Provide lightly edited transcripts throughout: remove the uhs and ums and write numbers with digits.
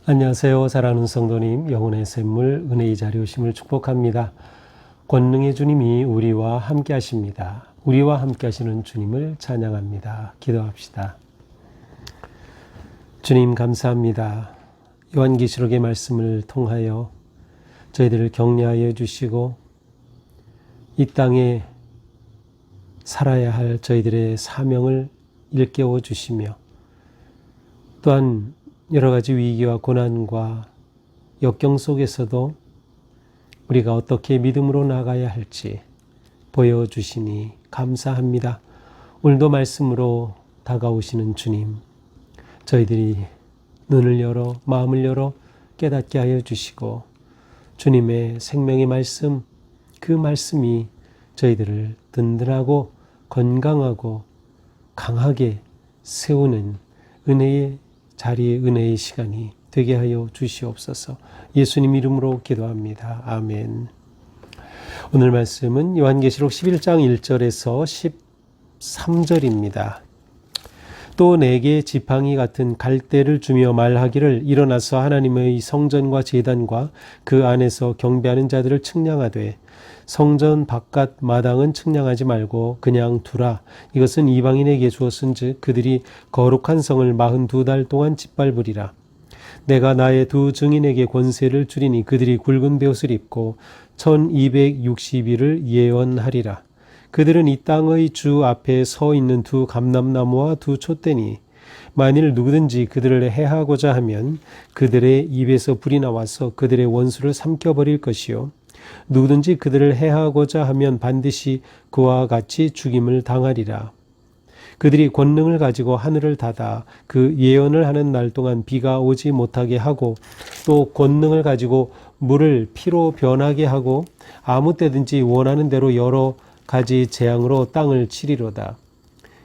안녕하세요. 사랑하는 성도님, 영혼의 샘물, 은혜의 자리 오심을 축복합니다. 권능의 주님이 우리와 함께 하십니다. 우리와 함께 하시는 주님을 찬양합니다. 기도합시다. 주님 감사합니다. 요한계시록의 말씀을 통하여 저희들을 격려하여 주시고 이 땅에 살아야 할 저희들의 사명을 일깨워 주시며 또한 여러 가지 위기와 고난과 역경 속에서도 우리가 어떻게 믿음으로 나가야 할지 보여주시니 감사합니다. 오늘도 말씀으로 다가오시는 주님, 저희들이 눈을 열어 마음을 열어 깨닫게 하여 주시고 주님의 생명의 말씀, 그 말씀이 저희들을 든든하고 건강하고 강하게 세우는 은혜의 자리의 은혜의 시간이 되게 하여 주시옵소서. 예수님 이름으로 기도합니다. 아멘. 오늘 말씀은 요한계시록 11장 1절에서 13절입니다. 또 내게 지팡이 같은 갈대를 주며 말하기를 일어나서 하나님의 성전과 제단과 그 안에서 경배하는 자들을 측량하되 성전 바깥 마당은 측량하지 말고 그냥 두라. 이것은 이방인에게 주었은즉 그들이 거룩한 성을 42달 동안 짓밟으리라. 내가 나의 두 증인에게 권세를 주리니 그들이 굵은 베옷을 입고 1260일을 예언하리라. 그들은 이 땅의 주 앞에 서 있는 두 감람나무와 두 촛대니 만일 누구든지 그들을 해하고자 하면 그들의 입에서 불이 나와서 그들의 원수를 삼켜버릴 것이요 누구든지 그들을 해하고자 하면 반드시 그와 같이 죽임을 당하리라. 그들이 권능을 가지고 하늘을 닫아 그 예언을 하는 날 동안 비가 오지 못하게 하고 또 권능을 가지고 물을 피로 변하게 하고 아무 때든지 원하는 대로 여러 가지 재앙으로 땅을 치리로다.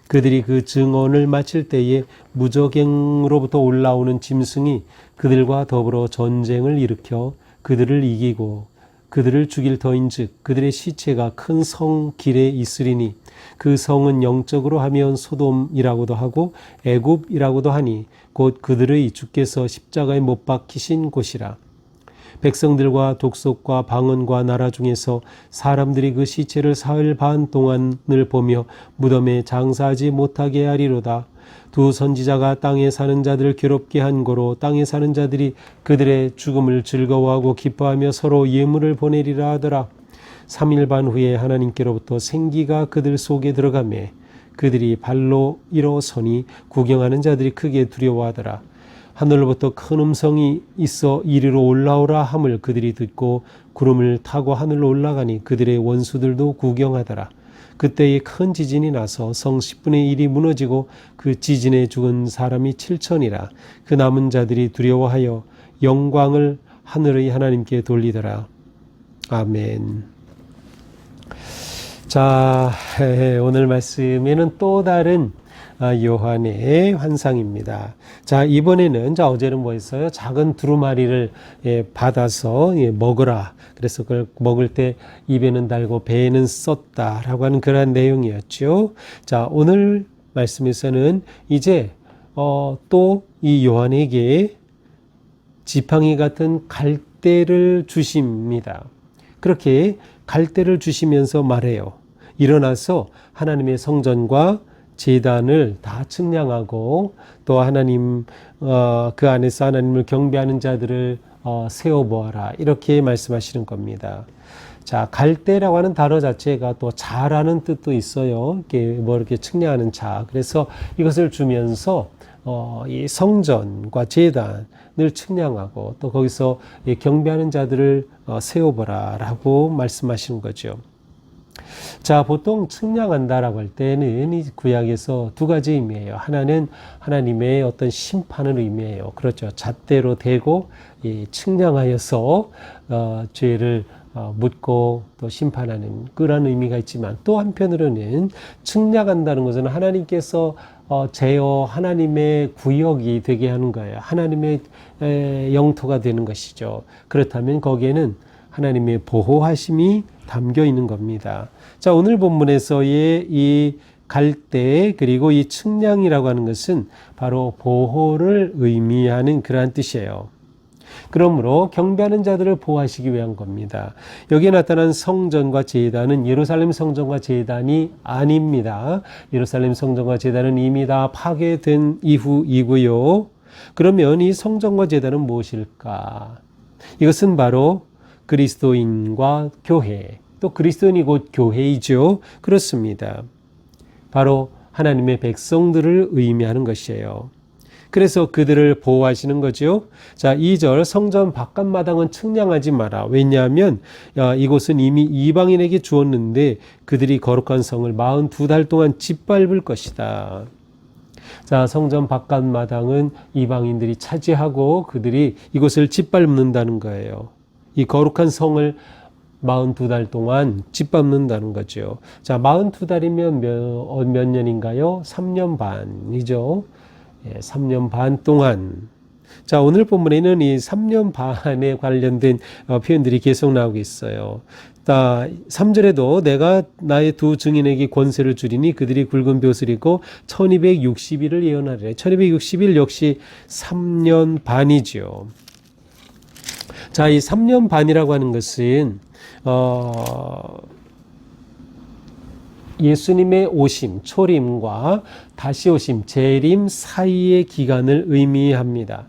그들이 그 증언을 마칠 때에 무저갱으로부터 올라오는 짐승이 그들과 더불어 전쟁을 일으켜 그들을 이기고 그들을 죽일 터인즉 그들의 시체가 큰 성 길에 있으리니 그 성은 영적으로 하면 소돔이라고도 하고 애굽이라고도 하니 곧 그들의 주께서 십자가에 못 박히신 곳이라. 백성들과 독속과 방언과 나라 중에서 사람들이 그 시체를 사흘 반 동안을 보며 무덤에 장사하지 못하게 하리로다. 두 선지자가 땅에 사는 자들을 괴롭게 한 고로 땅에 사는 자들이 그들의 죽음을 즐거워하고 기뻐하며 서로 예물을 보내리라 하더라. 3일 반 후에 하나님께로부터 생기가 그들 속에 들어가매 그들이 발로 일어서니 구경하는 자들이 크게 두려워하더라. 하늘로부터 큰 음성이 있어 이리로 올라오라 함을 그들이 듣고 구름을 타고 하늘로 올라가니 그들의 원수들도 구경하더라. 그때에 큰 지진이 나서 성 10분의 1이 무너지고 그 지진에 죽은 사람이 7천이라. 그 남은 자들이 두려워하여 영광을 하늘의 하나님께 돌리더라. 아멘. 자, 오늘 말씀에는 또 다른 요한의 환상입니다. 자, 이번에는 어제는 뭐였어요? 작은 두루마리를 받아서 먹으라. 그래서 그걸 먹을 때 입에는 달고 배에는 썼다라고 하는 그러한 내용이었죠. 자, 오늘 말씀에서는 이제 또 이 요한에게 지팡이 같은 갈대를 주십니다. 그렇게 갈대를 주시면서 말해요. 일어나서 하나님의 성전과 제단을 다 측량하고 또 하나님 그 안에서 하나님을 경배하는 자들을 세워보아라. 이렇게 말씀하시는 겁니다. 자, 갈대라고 하는 단어 자체가 또 자라는 뜻도 있어요. 이렇게 측량하는 자. 그래서 이것을 주면서 이 성전과 제단을 측량하고 또 거기서 경배하는 자들을 세워보라라고 말씀하시는 거죠. 자, 보통 측량한다라고 할 때는 이 구약에서 두 가지 의미예요. 하나는 하나님의 어떤 심판을 의미해요. 그렇죠. 잣대로 대고 측량하여서 죄를 묻고 또 심판하는 그런 의미가 있지만 또 한편으로는 측량한다는 것은 하나님께서 제어 하나님의 구역이 되게 하는 거예요. 하나님의 영토가 되는 것이죠. 그렇다면 거기에는 하나님의 보호하심이 담겨 있는 겁니다. 자, 오늘 본문에서의 이 갈대 그리고 이 측량이라고 하는 것은 바로 보호를 의미하는 그러한 뜻이에요. 그러므로 경배하는 자들을 보호하시기 위한 겁니다. 여기에 나타난 성전과 제단은 예루살렘 성전과 제단이 아닙니다. 예루살렘 성전과 제단은 이미 다 파괴된 이후이고요. 그러면 이 성전과 제단은 무엇일까? 이것은 바로 그리스도인과 교회, 또 그리스도인이 곧 교회이죠. 그렇습니다. 바로 하나님의 백성들을 의미하는 것이에요. 그래서 그들을 보호하시는 거죠. 자, 2절 성전 바깥마당은 측량하지 마라. 왜냐하면 이곳은 이미 이방인에게 주었는데 그들이 거룩한 성을 42달 동안 짓밟을 것이다. 자, 성전 바깥마당은 이방인들이 차지하고 그들이 이곳을 짓밟는다는 거예요. 이 거룩한 성을 42달 동안 짓밟는다는 거죠. 자, 42달이면 몇 년인가요? 3년 반이죠. 3년 반 동안. 자, 오늘 본문에는 이 3년 반에 관련된 표현들이 계속 나오고 있어요. 3절에도 내가 나의 두 증인에게 권세를 주리니 그들이 굵은 벼슬 이고 1260일을 예언하리라. 1260일 역시 3년 반이죠. 자, 이 3년 반이라고 하는 것은 예수님의 오심, 초림과 다시 오심, 재림 사이의 기간을 의미합니다.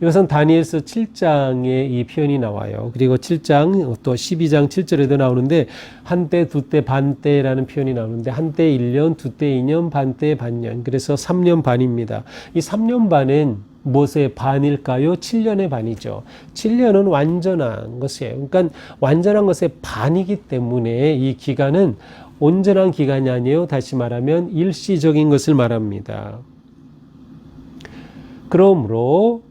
이것은 다니엘서 7장에 이 표현이 나와요. 그리고 7장 또 12장 7절에도 나오는데 한때, 두때, 반때라는 표현이 나오는데 한때 1년, 두때 2년, 반때 반년. 그래서 3년 반입니다. 이 3년 반은 무엇의 반일까요? 7년의 반이죠. 7년은 완전한 것이에요. 그러니까 완전한 것의 반이기 때문에 이 기간은 온전한 기간이 아니에요. 다시 말하면 일시적인 것을 말합니다. 그러므로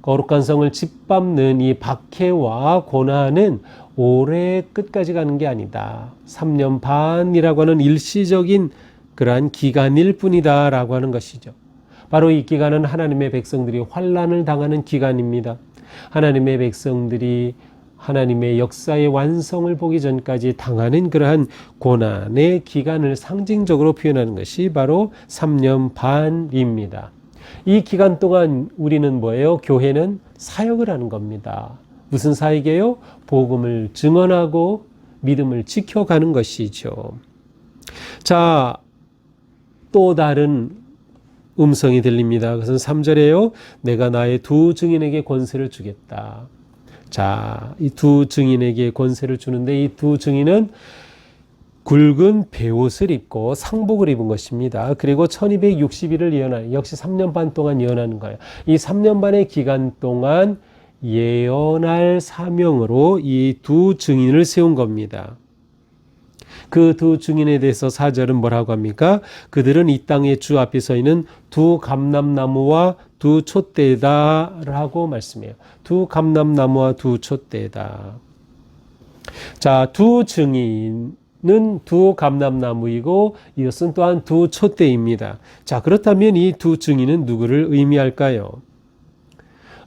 거룩한 성을 짓밟는 이 박해와 고난은 올해 끝까지 가는 게 아니다. 3년 반이라고 하는 일시적인 그러한 기간일 뿐이다 라고 하는 것이죠. 바로 이 기간은 하나님의 백성들이 환난을 당하는 기간입니다. 하나님의 백성들이 하나님의 역사의 완성을 보기 전까지 당하는 그러한 고난의 기간을 상징적으로 표현하는 것이 바로 3년 반입니다. 이 기간 동안 우리는 뭐예요? 교회는 사역을 하는 겁니다. 무슨 사역이에요? 복음을 증언하고 믿음을 지켜가는 것이죠. 자, 또 다른 음성이 들립니다. 그것은 3절에요. 내가 나의 두 증인에게 권세를 주겠다. 자, 이 두 증인에게 권세를 주는데 이 두 증인은 굵은 베옷을 입고 상복을 입은 것입니다. 그리고 1260일을 예언하는, 역시 3년 반 동안 예언하는 거예요. 이 3년 반의 기간 동안 예언할 사명으로 이 두 증인을 세운 겁니다. 그 두 증인에 대해서 4절은 뭐라고 합니까? 그들은 이 땅의 주 앞에 서 있는 두 감람나무와 두 촛대다라고 말씀해요. 두 감람나무와 두 촛대다. 자, 두 증인은 두 감람나무이고 이것은 또한 두 촛대입니다. 자, 그렇다면 이 두 증인은 누구를 의미할까요?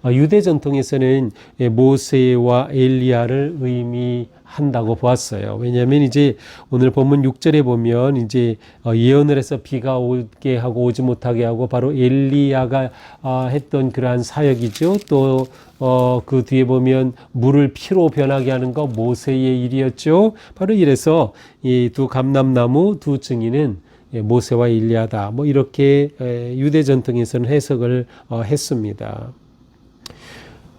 유대 전통에서는 모세와 엘리야를 의미한다고 보았어요. 왜냐하면 이제 오늘 본문 6절에 보면 이제 예언을 해서 비가 오게 하고 오지 못하게 하고 바로 엘리야가 했던 그러한 사역이죠. 또 그 뒤에 보면 물을 피로 변하게 하는 거 모세의 일이었죠. 바로 이래서 이 두 감람나무 두 증인은 모세와 엘리야다. 뭐 이렇게 유대 전통에서는 해석을 했습니다.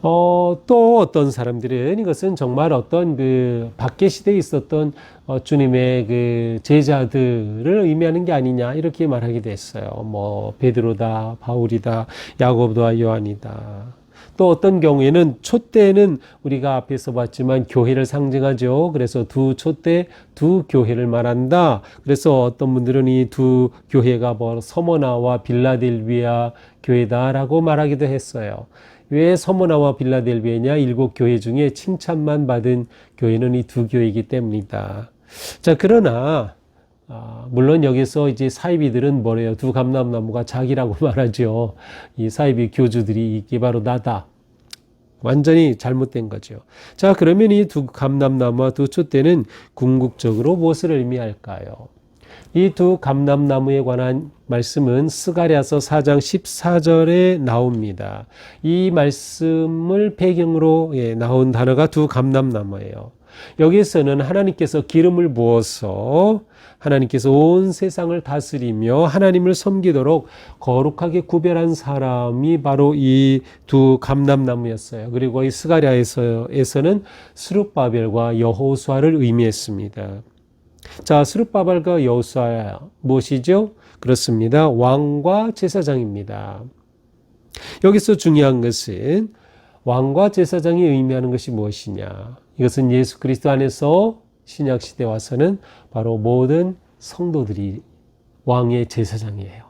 또 어떤 사람들은 이것은 정말 어떤 그 박해 시대에 있었던 주님의 그 제자들을 의미하는 게 아니냐 이렇게 말하기도 했어요. 뭐 베드로다, 바울이다, 야고보다, 요한이다. 또 어떤 경우에는 촛대는 우리가 앞에서 봤지만 교회를 상징하죠. 그래서 두 촛대, 두 교회를 말한다. 그래서 어떤 분들은 이 두 교회가 뭐 서머나와 빌라델비아 교회다라고 말하기도 했어요. 왜 서머나와 빌라델비아냐? 7교회 중에 칭찬만 받은 교회는 이 두 교회이기 때문이다. 자, 그러나 물론 여기서 이제 사이비들은 뭐래요? 두 감람나무가 자기라고 말하죠. 이 사이비 교주들이 이게 바로 나다. 완전히 잘못된 거죠. 자, 그러면 이 두 감람나무와 두 촛대는 궁극적으로 무엇을 의미할까요? 이 두 감람나무에 관한 말씀은 스가랴서 4장 14절에 나옵니다. 이 말씀을 배경으로 나온 단어가 두 감람나무예요. 여기서는 하나님께서 기름을 부어서 하나님께서 온 세상을 다스리며 하나님을 섬기도록 거룩하게 구별한 사람이 바로 이 두 감람나무였어요. 그리고 이 스가랴에서는 스룹바벨과 여호수아를 의미했습니다. 자, 스룹바벨과 여호수아 무엇이죠? 그렇습니다. 왕과 제사장입니다. 여기서 중요한 것은 왕과 제사장이 의미하는 것이 무엇이냐? 이것은 예수 그리스도 안에서 신약 시대 와서는 바로 모든 성도들이 왕의 제사장이에요.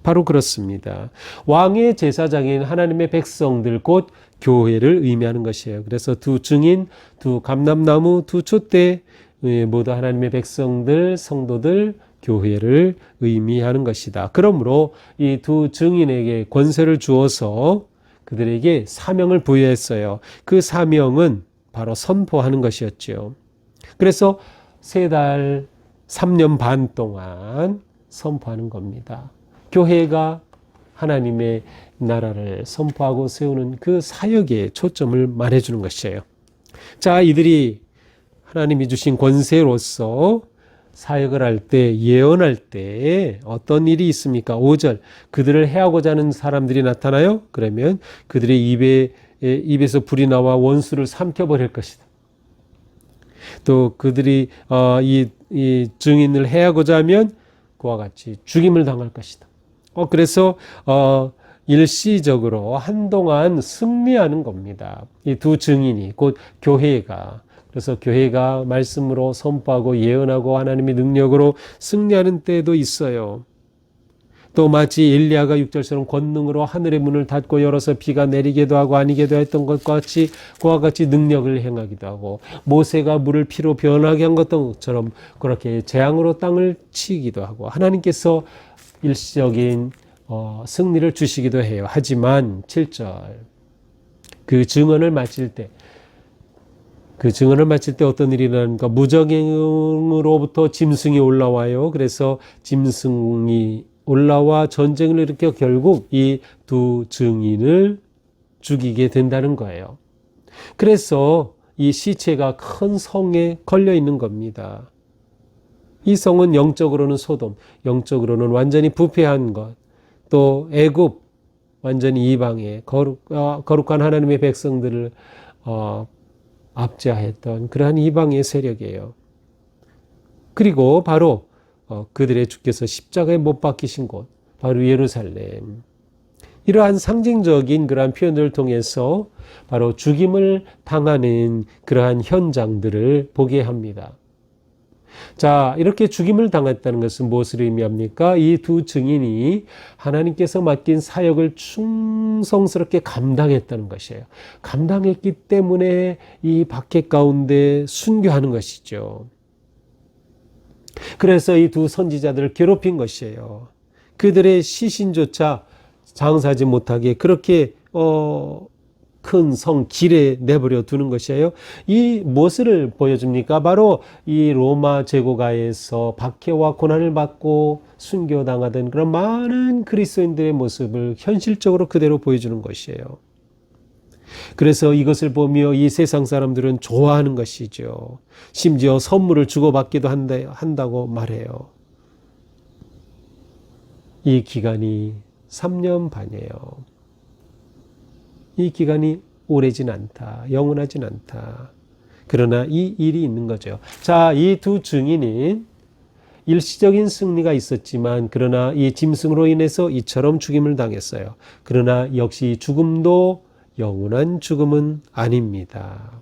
바로 그렇습니다. 왕의 제사장인 하나님의 백성들 곧 교회를 의미하는 것이에요. 그래서 두 증인, 두 감람나무, 두 촛대 모두 하나님의 백성들, 성도들, 교회를 의미하는 것이다. 그러므로 이 두 증인에게 권세를 주어서 그들에게 사명을 부여했어요. 그 사명은 바로 선포하는 것이었죠. 그래서 3달, 3년 반 동안 선포하는 겁니다. 교회가 하나님의 나라를 선포하고 세우는 그 사역에 초점을 말해주는 것이에요. 자, 이들이 하나님이 주신 권세로서 사역을 할 때, 예언할 때 어떤 일이 있습니까? 5절, 그들을 해하고자 하는 사람들이 나타나요? 그러면 그들의 입에서 불이 나와 원수를 삼켜버릴 것이다. 또 그들이 이 증인을 해하고자 하면 그와 같이 죽임을 당할 것이다. 그래서 일시적으로 한동안 승리하는 겁니다. 이 두 증인이 곧 교회가. 그래서 교회가 말씀으로 선포하고 예언하고 하나님의 능력으로 승리하는 때도 있어요. 또 마치 엘리야가 6절처럼 권능으로 하늘의 문을 닫고 열어서 비가 내리게도 하고 아니게도 했던 것과 같이 그와 같이 능력을 행하기도 하고 모세가 물을 피로 변하게 한 것처럼 그렇게 재앙으로 땅을 치기도 하고 하나님께서 일시적인 승리를 주시기도 해요. 하지만 7절 그 증언을 마칠 때 어떤 일이 일어나는가? 무적행으로부터 짐승이 올라와요. 그래서 짐승이 올라와 전쟁을 일으켜 결국 이 두 증인을 죽이게 된다는 거예요. 그래서 이 시체가 큰 성에 걸려 있는 겁니다. 이 성은 영적으로는 소돔, 영적으로는 완전히 부패한 것, 또 애굽, 완전히 이방의 거룩한 하나님의 백성들을 압제했던 그러한 이방의 세력이에요. 그리고 바로 그들의 주께서 십자가에 못 박히신 곳, 바로 예루살렘. 이러한 상징적인 그러한 표현을 통해서 바로 죽임을 당하는 그러한 현장들을 보게 합니다. 자, 이렇게 죽임을 당했다는 것은 무엇을 의미합니까? 이 두 증인이 하나님께서 맡긴 사역을 충성스럽게 감당했다는 것이에요. 감당했기 때문에 이 박해 가운데 순교하는 것이죠. 그래서 이 두 선지자들을 괴롭힌 것이에요. 그들의 시신조차 장사하지 못하게 그렇게 큰 성 길에 내버려 두는 것이에요. 이 무엇을 보여줍니까? 바로 이 로마 제국하에서 박해와 고난을 받고 순교당하던 그런 많은 그리스도인들의 모습을 현실적으로 그대로 보여주는 것이에요. 그래서 이것을 보며 이 세상 사람들은 좋아하는 것이죠. 심지어 선물을 주고받기도 한다고 말해요. 이 기간이 3년 반이에요. 이 기간이 오래진 않다. 영원하진 않다. 그러나 이 일이 있는 거죠. 자, 이 두 증인은 일시적인 승리가 있었지만 그러나 이 짐승으로 인해서 이처럼 죽임을 당했어요. 그러나 역시 죽음도 영원한 죽음은 아닙니다.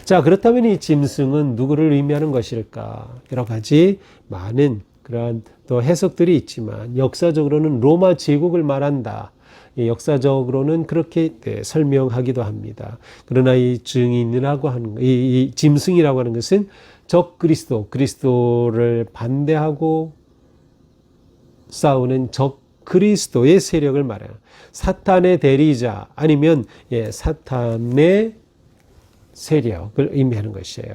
자, 그렇다면 이 짐승은 누구를 의미하는 것일까? 여러 가지 많은 그러한 또 해석들이 있지만 역사적으로는 로마 제국을 말한다. 역사적으로는 그렇게 설명하기도 합니다. 그러나 이 증인이라고 하는 이 짐승이라고 하는 것은 적 그리스도를 반대하고 싸우는 적 그리스도의 세력을 말해요. 사탄의 대리자 아니면 사탄의 세력을 의미하는 것이에요.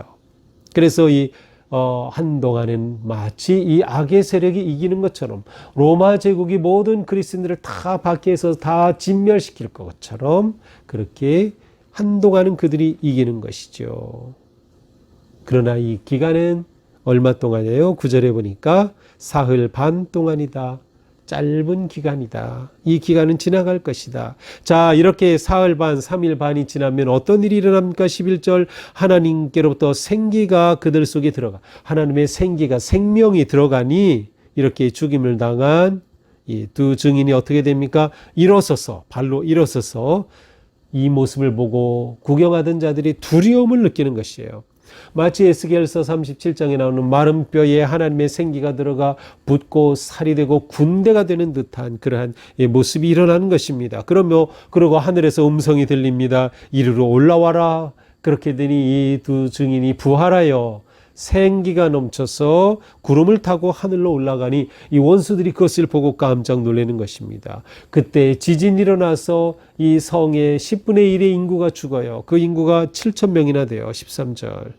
그래서 한동안은 마치 이 악의 세력이 이기는 것처럼 로마 제국이 모든 그리스도인들을 다 밖에서 다 진멸시킬 것처럼 그렇게 한동안은 그들이 이기는 것이죠. 그러나 이 기간은 얼마 동안이에요? 9절에 보니까 사흘 반 동안이다. 짧은 기간이다. 이 기간은 지나갈 것이다. 자, 이렇게 사흘 반, 3일 반이 지나면 어떤 일이 일어납니까? 11절 하나님께로부터 생기가 그들 속에 들어가. 하나님의 생기가 생명이 들어가니 이렇게 죽임을 당한 이 두 증인이 어떻게 됩니까? 일어서서 발로 일어서서 이 모습을 보고 구경하던 자들이 두려움을 느끼는 것이에요. 마치 에스겔서 37장에 나오는 마른 뼈에 하나님의 생기가 들어가 붓고 살이 되고 군대가 되는 듯한 그러한 모습이 일어나는 것입니다. 그러고 하늘에서 음성이 들립니다. 이리로 올라와라. 그렇게 되니 이 두 증인이 부활하여 생기가 넘쳐서 구름을 타고 하늘로 올라가니 이 원수들이 그것을 보고 깜짝 놀라는 것입니다. 그때 지진이 일어나서 이 성의 10분의 1의 인구가 죽어요. 그 인구가 7,000명이나 돼요. 13절.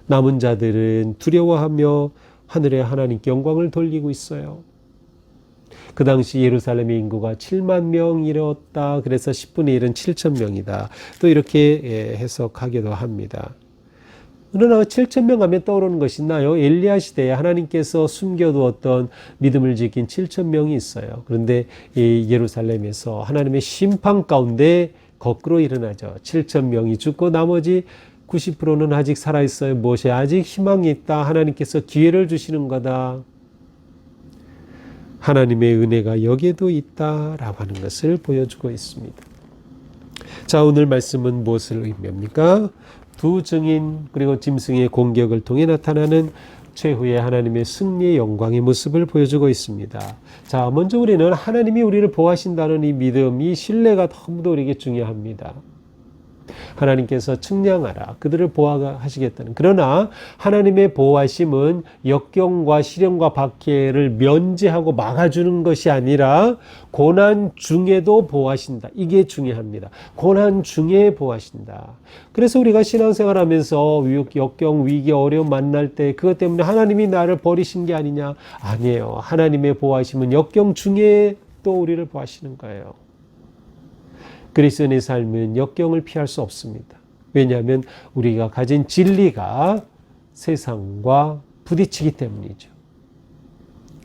남은 자들은 두려워하며 하늘에 하나님께 영광을 돌리고 있어요. 그 당시 예루살렘의 인구가 7만 명이었다. 그래서 10분의 1은 7,000명이다. 또 이렇게 해석하기도 합니다. 그러나 7,000명 하면 떠오르는 것이 있나요? 엘리야 시대에 하나님께서 숨겨두었던 믿음을 지킨 7,000명이 있어요. 그런데 이 예루살렘에서 하나님의 심판 가운데 거꾸로 일어나죠. 7,000명이 죽고 나머지 90%는 아직 살아있어요. 무엇에 아직 희망이 있다. 하나님께서 기회를 주시는 거다. 하나님의 은혜가 여기에도 있다라고 하는 것을 보여주고 있습니다. 자, 오늘 말씀은 무엇을 의미합니까? 두 증인 그리고 짐승의 공격을 통해 나타나는 최후의 하나님의 승리의 영광의 모습을 보여주고 있습니다. 자, 먼저 우리는 하나님이 우리를 보호하신다는 이 믿음, 이 신뢰가 너무도 우리에게 중요합니다. 하나님께서 측량하라. 그들을 보호하시겠다는. 그러나 하나님의 보호하심은 역경과 시련과 박해를 면제하고 막아주는 것이 아니라 고난 중에도 보호하신다. 이게 중요합니다. 고난 중에 보호하신다. 그래서 우리가 신앙생활하면서 역경, 위기, 어려움 만날 때 그것 때문에 하나님이 나를 버리신 게 아니냐? 아니에요. 하나님의 보호하심은 역경 중에 또 우리를 보호하시는 거예요. 그리스도인의 삶은 역경을 피할 수 없습니다. 왜냐하면 우리가 가진 진리가 세상과 부딪히기 때문이죠.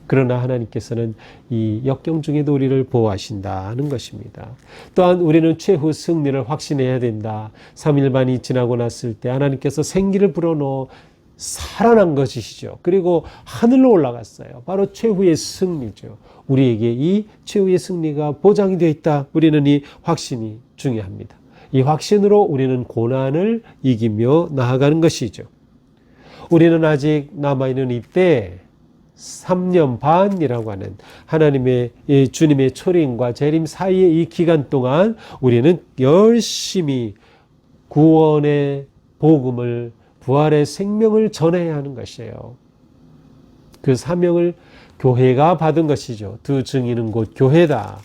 그러나 하나님께서는 이 역경 중에도 우리를 보호하신다는 것입니다. 또한 우리는 최후 승리를 확신해야 된다. 3일 반이 지나고 났을 때 하나님께서 생기를 불어넣어 살아난 것이시죠. 그리고 하늘로 올라갔어요. 바로 최후의 승리죠. 우리에게 이 최후의 승리가 보장이 되어 있다. 우리는 이 확신이 중요합니다. 이 확신으로 우리는 고난을 이기며 나아가는 것이죠. 우리는 아직 남아있는 이때 3년 반이라고 하는 하나님의 주님의 초림과 재림 사이의 이 기간 동안 우리는 열심히 구원의 복음을 부활의 생명을 전해야 하는 것이에요. 그 사명을 교회가 받은 것이죠. 두 증인은 곧 교회다.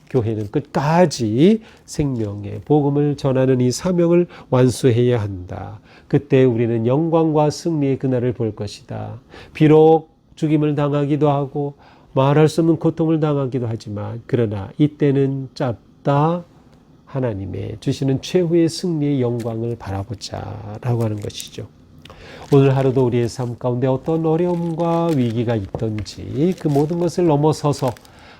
교회는 끝까지 생명의 복음을 전하는 이 사명을 완수해야 한다. 그때 우리는 영광과 승리의 그날을 볼 것이다. 비록 죽임을 당하기도 하고 말할 수 없는 고통을 당하기도 하지만 그러나 이때는 짧다. 하나님의 주시는 최후의 승리의 영광을 바라보자 라고 하는 것이죠. 오늘 하루도 우리의 삶 가운데 어떤 어려움과 위기가 있든지 그 모든 것을 넘어서서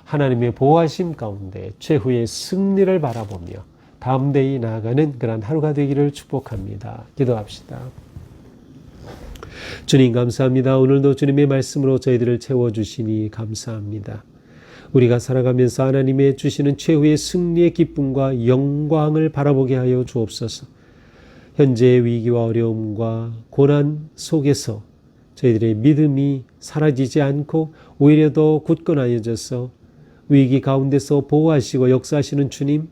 하나님의 보호하심 가운데 최후의 승리를 바라보며 다음 데이 나아가는 그런 하루가 되기를 축복합니다. 기도합시다. 주님 감사합니다. 오늘도 주님의 말씀으로 저희들을 채워주시니 감사합니다. 우리가 살아가면서 하나님의 주시는 최후의 승리의 기쁨과 영광을 바라보게 하여 주옵소서. 현재의 위기와 어려움과 고난 속에서 저희들의 믿음이 사라지지 않고 오히려 더 굳건하여져서 위기 가운데서 보호하시고 역사하시는 주님,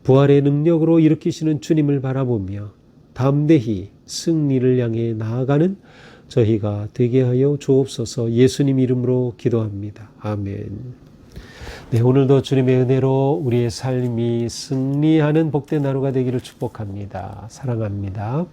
부활의 능력으로 일으키시는 주님을 바라보며 담대히 승리를 향해 나아가는 저희가 되게 하여 주옵소서. 예수님 이름으로 기도합니다. 아멘. 네, 오늘도 주님의 은혜로 우리의 삶이 승리하는 복된 하루가 되기를 축복합니다. 사랑합니다.